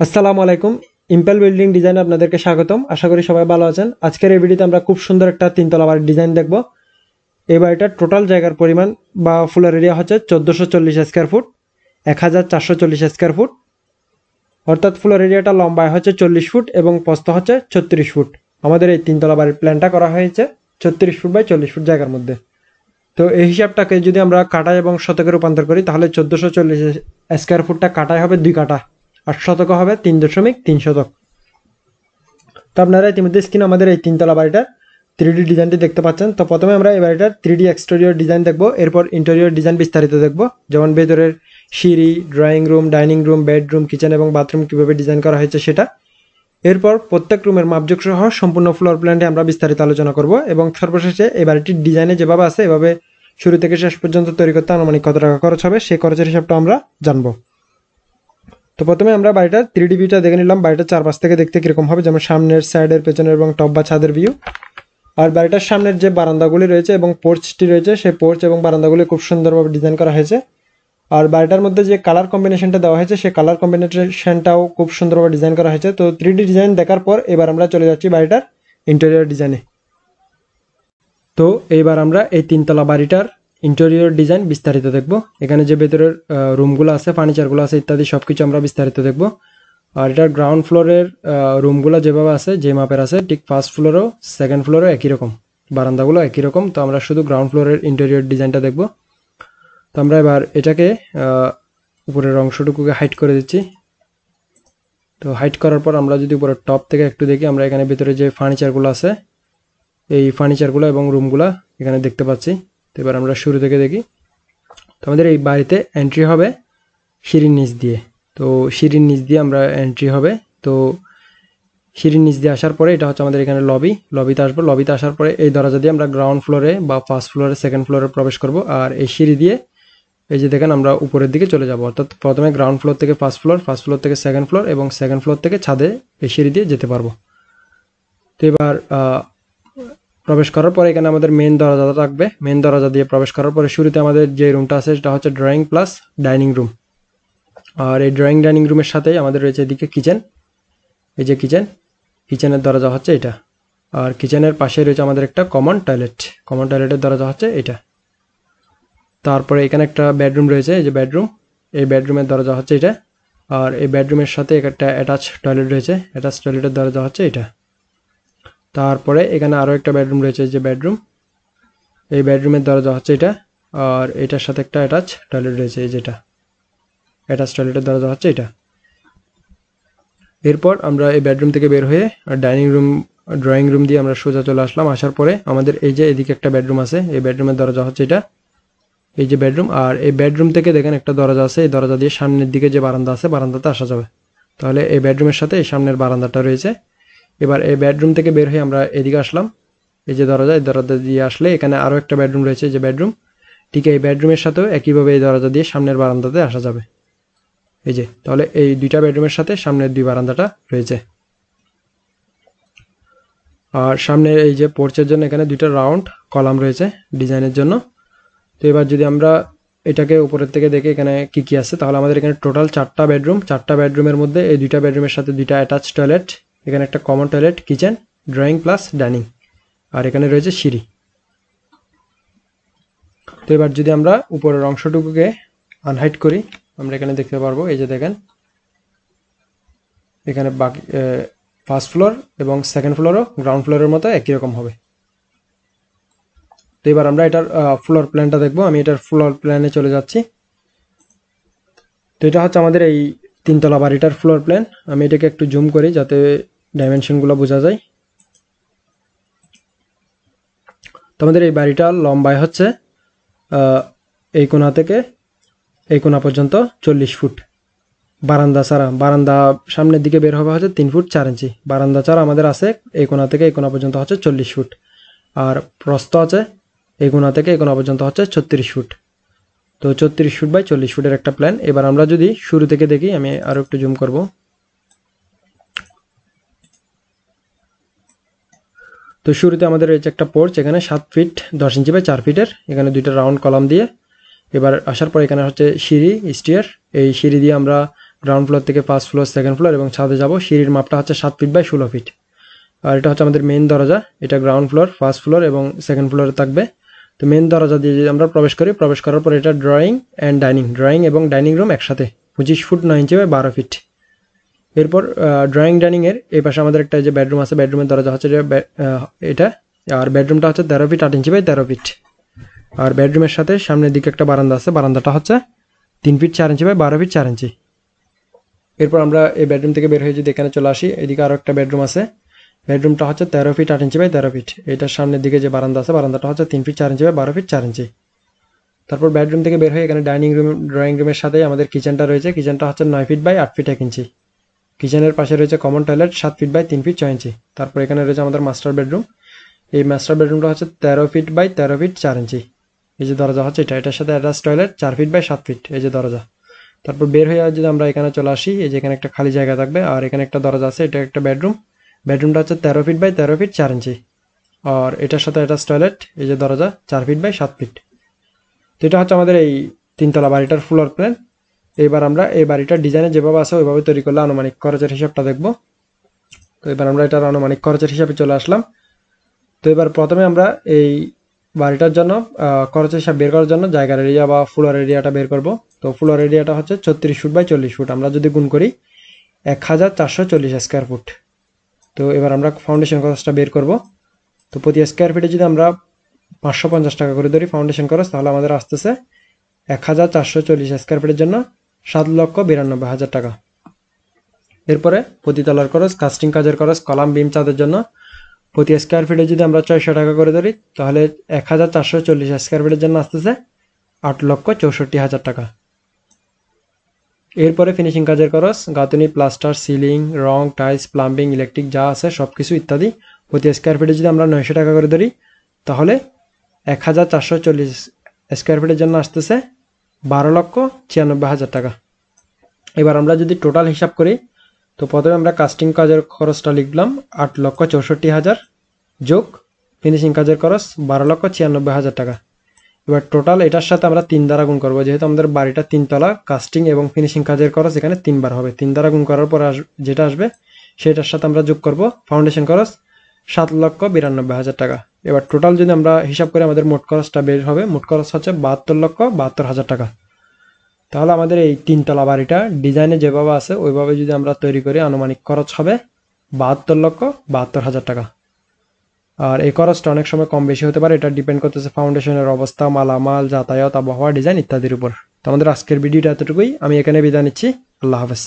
আসসালামু আলাইকুম। Impel building ডিজাইনে আপনাদেরকে স্বাগতম। আশা করি সবাই ভালো আছেন। আজকের এই ভিডিওতে আমরা খুব সুন্দর একটা তিনতলা বাড়ির ডিজাইন দেখব। এই বাড়িটার টোটাল জায়গার পরিমাণ বা ফুলের এরিয়া হচ্ছে 1440 স্কয়ার ফুট, 1440 স্কয়ার ফুট, অর্থাৎ ফুলের এরিয়াটা লম্বায় হচ্ছে 40 ফুট এবং প্রস্থ হচ্ছে 36 ফুট। আমাদের এই তিনতলা বাড়ির প্ল্যানটা করা হয়েছে 36 ফুট বাই 40 ফুট জায়গার মধ্যে। তো এই হিসাবটাকে যদি আমরা কাটায় এবং শতকে রূপান্তর করি তাহলে 1440 স্কয়ার ফুটটা কাটায় হবে 2 কাঠা, আর শতক হবে 3.3 শতক। তো আপনারা ইতিমধ্যে স্ক্রিনে আমাদের এই তিনতলা বাড়িটার 3D ডিজাইনটি দেখতে পাচ্ছেন। তো প্রথমে আমরা এই বাড়িটার 3D এক্সটেরিয়র ডিজাইন দেখব, এরপর ইন্টেরিয়র ডিজাইন বিস্তারিত দেখব, যেমন ভেতরের সিঁড়ি, drawing room, dining room, bedroom, kitchen এবং বাথরুম কীভাবে ডিজাইন করা হয়েছে সেটা। এরপর প্রত্যেক রুমের মাপযোগ সহ সম্পূর্ণ ফ্লোর প্ল্যানটি আমরা বিস্তারিত আলোচনা করব এবং সর্বশেষে এই বাড়িটির ডিজাইনে যেভাবে আছে এভাবে শুরু থেকে শেষ পর্যন্ত তৈরি করতে আনুমানিক কত টাকা খরচ হবে সেই খরচের হিসাবটা আমরা জানবো। তো প্রথমে আমরা বাড়িটার 3D ভিউটা দেখে নিলাম, বাড়িটার চারপাশ থেকে দেখতে কীরকম হবে, যেমন সামনের, সাইডের, পেছনের এবং টপ বা ছাদের ভিউ। আর বাড়িটার সামনের যে বারান্দাগুলি রয়েছে এবং পোর্চটি রয়েছে সেই পোর্চ এবং বারান্দাগুলি খুব সুন্দরভাবে ডিজাইন করা হয়েছে। আর বাড়িটার মধ্যে যে কালার কম্বিনেশনটা দেওয়া হয়েছে সেই কালার কম্বিনেশনটাও খুব সুন্দরভাবে ডিজাইন করা হয়েছে। তো 3D ডিজাইন দেখার পর এবার আমরা চলে যাচ্ছি বাড়িটার ইন্টেরিয়র ডিজাইনে। তো এইবার আমরা এই তিনতলা বাড়িটার ইন্টেরিয়র ডিজাইন বিস্তারিত দেখব। এখানে যে ভেতরের রুমগুলো আছে, ফার্নিচারগুলো আছে ইত্যাদি সব কিছু আমরা বিস্তারিত দেখব। আর এটার গ্রাউন্ড ফ্লোরের রুমগুলো যেভাবে আছে, যে মাপের আছে, ঠিক ফার্স্ট ফ্লোরেও সেকেন্ড ফ্লোরেও একই রকম, বারান্দাগুলো একই রকম। তো আমরা শুধু গ্রাউন্ড ফ্লোরের ইন্টেরিয়র ডিজাইনটা দেখব। তো আমরা এবার এটাকে উপরের অংশটুকুকে হাইট করে দিচ্ছি। তো হাইট করার পর আমরা যদি উপরের টপ থেকে একটু দেখি, আমরা এখানে ভেতরে যে ফার্নিচারগুলো আছে এই ফার্নিচারগুলো এবং রুমগুলো এখানে দেখতে পাচ্ছি। তো এবার আমরা শুরু থেকে দেখি। তো আমাদের এই বাড়িতে এন্ট্রি হবে সিঁড়ির নিচ দিয়ে। তো সিঁড়ির নিচ দিয়ে আমরা এন্ট্রি হবে। তো সিঁড়ির নিচ দিয়ে আসার পরে এটা হচ্ছে আমাদের এখানে লবিতে আসবো। লবিতে আসার পরে এই দরজা দিয়ে আমরা গ্রাউন্ড ফ্লোরে বা ফার্স্ট ফ্লোরে, সেকেন্ড ফ্লোরে প্রবেশ করব। আর এই সিঁড়ি দিয়ে এই যে দেখেন আমরা উপরের দিকে চলে যাব, অর্থাৎ প্রথমে গ্রাউন্ড ফ্লোর থেকে ফার্স্ট ফ্লোর থেকে সেকেন্ড ফ্লোর এবং সেকেন্ড ফ্লোর থেকে ছাদে এই সিঁড়ি দিয়ে যেতে পারবো। তো এবার প্রবেশ করার পরে এখানে আমাদের মেন দরজা থাকবে। মেন দরজা দিয়ে প্রবেশ করার পরে শুরুতে আমাদের যে রুমটা আছে সেটা হচ্ছে ড্রয়িং প্লাস ডাইনিং রুম। আর এই ড্রয়িং ডাইনিং রুমের সাথেই আমাদের রয়েছে এদিকে কিচেন। এই যে কিচেনের দরজা হচ্ছে এটা। আর কিচেনের পাশে রয়েছে আমাদের একটা কমন টয়লেটের দরজা হচ্ছে এটা। তারপরে এখানে একটা বেডরুম রয়েছে, এই যে বেডরুম, এই বেডরুমের দরজা হচ্ছে এটা। আর এই বেডরুমের সাথে একটা অ্যাটাচ টয়লেট রয়েছে, অ্যাটাচ টয়লেটের দরজা হচ্ছে এটা। তারপরে এখানে আরও একটা বেডরুম রয়েছে, যে বেডরুম, এই বেডরুমের দরজা হচ্ছে এটা। আর এটার সাথে একটা অ্যাটাচ টয়লেট রয়েছে, এই যেটা অ্যাটাচ টয়লেটের দরজা হচ্ছে এটা। এরপর আমরা এই বেডরুম থেকে বের হয়ে ড্রয়িং রুম দিয়ে আমরা সোজা চলে আসলাম। আসার পরে আমাদের এই যে এদিকে একটা বেডরুম আছে, এই বেডরুমের দরজা হচ্ছে এটা, এই যে বেডরুম। আর এই বেডরুম থেকে দেখেন একটা দরজা আছে, এই দরজা দিয়ে সামনের দিকে যে বারান্দা আছে বারান্দাতে আসা যাবে। তাহলে এই বেডরুমের সাথে এই সামনের বারান্দাটা রয়েছে। এবার এই বেডরুম থেকে বের হয়ে আমরা এদিকে আসলাম, এই যে দরজা, এই দরজা দিয়ে আসলে এখানে আরও একটা বেডরুম রয়েছে, যে বেডরুম, ঠিক এই বেডরুমের সাথেও একইভাবে এই দরজা দিয়ে সামনের বারান্দাতে আসা যাবে। এই যে, তাহলে এই দুইটা বেডরুমের সাথে সামনের দুই বারান্দাটা রয়েছে। আর সামনে এই যে পোর্চের জন্য এখানে দুইটা রাউন্ড কলাম রয়েছে ডিজাইনের জন্য। তো এবার যদি আমরা এটাকে উপরের থেকে দেখে এখানে কি কি আছে, তাহলে আমাদের এখানে টোটাল 4টা বেডরুম। 4টা বেডরুমের মধ্যে এই দুইটা বেডরুমের সাথে দুইটা অ্যাটাচ টয়লেট, এখানে একটা common toilet, kitchen, drawing plus dining, আর এখানে রয়েছে সিঁড়ি। তো এবার যদি আমরা উপরের অংশটুকুকে আনহাইট করি, আমরা এখানে দেখতে পারবো, এই যে দেখেন এখানে বাকি ফার্স্ট ফ্লোর এবং সেকেন্ড ফ্লোরও গ্রাউন্ড ফ্লোরের মতো একই রকম হবে। তো এবার আমরা এটার ফ্লোর প্ল্যানটা দেখবো। আমি এটার ফ্লোর প্ল্যানে চলে যাচ্ছি। তো এটা হচ্ছে আমাদের এই তিনতলা বাড়িটার ফ্লোর প্ল্যান। আমি এটাকে একটু জুম করি যাতে ডাইমেনশনগুলো বোঝা যায়। তো আমাদের এই বাড়িটার লম্বায় হচ্ছে এই কোণা থেকে এই কোণা পর্যন্ত 40 ফুট। বারান্দা ছাড়া, বারান্দা সামনের দিকে বের হবে হচ্ছে 3 ফুট 4 ইঞ্চি। বারান্দা ছাড়া আমাদের আছে এই কোণা থেকে এই কোণা পর্যন্ত হচ্ছে 40 ফুট। আর প্রস্থ আছে এই কোণা থেকে এই কোণা পর্যন্ত হচ্ছে 36 ফুট। তো 36 ফুট বাই 40 ফুটের একটা প্ল্যান। এবার আমরা যদি শুরু থেকে দেখি, আমি আরও একটু জুম করব। তো শুরুতে আমাদের রয়েছে একটা পোর্চ, এখানে 7 ফিট 10 ইঞ্চি বাই 4 ফিটের, এখানে দুইটা রাউন্ড কলাম দিয়ে। এবার আসার পর এখানে হচ্ছে সিঁড়ি, স্টিয়ার। এই সিঁড়ি দিয়ে আমরা গ্রাউন্ড ফ্লোর থেকে ফার্স্ট ফ্লোর, সেকেন্ড ফ্লোর এবং ছাদে যাব। সিঁড়ির মাপটা হচ্ছে 7 ফিট বাই 16 ফিট। আর এটা হচ্ছে আমাদের মেইন দরজা, এটা গ্রাউন্ড ফ্লোর, ফার্স্ট ফ্লোর এবং সেকেন্ড ফ্লোরে থাকবে। তো মেইন দরজা দিয়ে যদি আমরা প্রবেশ করি, প্রবেশ করার পর এটা ড্রয়িং এবং ডাইনিং রুম একসাথে 25 ফুট 9 ইঞ্চি বাই 12 ফিট। এরপর ডাইনিংয়ের এই পাশে আমাদের একটা যে বেডরুম আছে, বেডরুমের দরজা হচ্ছে এটা, আর বেডরুমটা হচ্ছে 13 ফিট 8 ইঞ্চি বাই 13 ফিট। আর বেডরুমের সাথে সামনের দিকে একটা বারান্দা আছে, বারান্দাটা হচ্ছে 3 ফিট 4 ইঞ্চি বাই 12 ফিট 4 ইঞ্চি। এরপর আমরা এই বেডরুম থেকে বের হয়ে যদি এখানে চলে আসি, এদিকে আরও একটা বেডরুম আছে, বেডরুমটা হচ্ছে 13 ফিট 8 ইঞ্চি বাই 13 ফিট। এটার সামনের দিকে যে বারান্দা আছে, বারান্দাটা হচ্ছে 3 ফিট 4 ইঞ্চি বাই 12 ফিট 4 ইঞ্চি। তারপর বেডরুম থেকে বের হয়ে এখানে ড্রয়িং রুমের সাথেই আমাদের কিচেনটা রয়েছে, কিচেনটা হচ্ছে 9 ফিট বাই 8 ফিট 1 ইঞ্চি। কিচেনের পাশে রয়েছে common toilet 7 feet by 3 feet 6 inch. তারপর এখানে রয়েছে আমাদের মাস্টার বেডরুম, এই মাস্টার বেডরুমটা হচ্ছে 13 ফিট বাই 13 ফিট 4 ইঞ্চি। এই যে দরজা হচ্ছে এটার সাথে attach toilet 4 feet by 7 feet, এই যে দরজা। তারপর বের হয়ে যদি আমরা এখানে চলে আসি, এই যে এখানে একটা খালি জায়গা থাকবে, আর এখানে একটা দরজা আছে, এটা একটা বেডরুম, বেডরুমটা হচ্ছে 13 ফিট বাই 13 ফিট 4 ইঞ্চি। আর এটার সাথে অ্যাটাচ টয়লেট, এই যে দরজা 4 ফিট বাই 7 ফিট। তো এটা হচ্ছে আমাদের এই তিনতলা বাড়িটার ফ্লোর প্ল্যান। এবার আমরা এই বাড়িটার ডিজাইনে যেভাবে আছে ওইভাবে তৈরি করলে আনুমানিক খরচের হিসাবটা দেখব। তো এবার আমরা এটার আনুমানিক খরচের হিসাবে চলে আসলাম। তো এবার প্রথমে আমরা এই বাড়িটার জন্য খরচের হিসাব বের করার জন্য জায়গার এরিয়া বা ফ্লোর এরিয়াটা বের করব। তো ফ্লোর এরিয়াটা হচ্ছে 36 ফুট বাই 40 ফুট, আমরা যদি গুণ করি 1440 স্কোয়ার ফুট। তো এবার আমরা ফাউন্ডেশন খরচটা বের করব। তো প্রতি স্কোয়ার ফিটে যদি আমরা 550 টাকা করে ধরি ফাউন্ডেশন খরচ, তাহলে আমাদের আসতেছে 1440 স্কোয়ার ফিটের জন্য 7,92,000 টাকা। এরপরে প্রতিতলার খরচ, কাস্টিং কাজের খরচ, কলাম বিম চাঁদের জন্য প্রতি স্কোয়ার ফিটে যদি আমরা 600 টাকা করে ধরি, তাহলে 1440 স্কোয়ার ফিটের জন্য আসতেছে 8,64,000 টাকা। এরপরে ফিনিশিং কাজের খরচ, গাঁথুনি, প্লাস্টার, সিলিং, রং, টাইলস, প্লাম্বিং, ইলেকট্রিক যা আছে সব কিছু ইত্যাদি প্রতি স্কোয়ার ফিটে যদি আমরা 900 টাকা করে ধরি, তাহলে 1440 স্কোয়ার ফিটের জন্য আসতেছে 12,96,000 টাকা। এবার আমরা যদি টোটাল হিসাব করি, তো প্রথমে আমরা কাস্টিং কাজের খরচটা লিখলাম 8,64,000 যোগ ফিনিশিং কাজের খরচ 12,96,000 টাকা। এবার টোটাল এটার সাথে আমরা 3 দ্বারা গুণ করবো, যেহেতু আমাদের বাড়িটা 3 তলা, কাস্টিং এবং ফিনিশিং কাজের খরচ এখানে 3 বার হবে। 3 দ্বারা গুণ করার পর যেটা আসবে সেটার সাথে আমরা যোগ করব ফাউন্ডেশন খরচ 7,92,000 টাকা। এবার টোটাল যদি আমরা হিসাব করি আমাদের মোট খরচটা বের হবে, মোট খরচ হচ্ছে 72,72,000 টাকা। তাহলে আমাদের এই 3 তলা বাড়িটা ডিজাইনে যেভাবে আছে ওইভাবে যদি আমরা তৈরি করি, আনুমানিক খরচ হবে 72,72,000 টাকা। আর এই খরচটা অনেক সময় কম বেশি হতে পারে, এটা ডিপেন্ড করতেছে ফাউন্ডেশনের অবস্থা, মালামাল, যাতায়াত, আবহাওয়া, ডিজাইন ইত্যাদির উপর। তো আমাদের আজকের ভিডিওটা এতটুকুই, আমি এখানে বিদায় নিচ্ছি। আল্লাহ হাফেজ।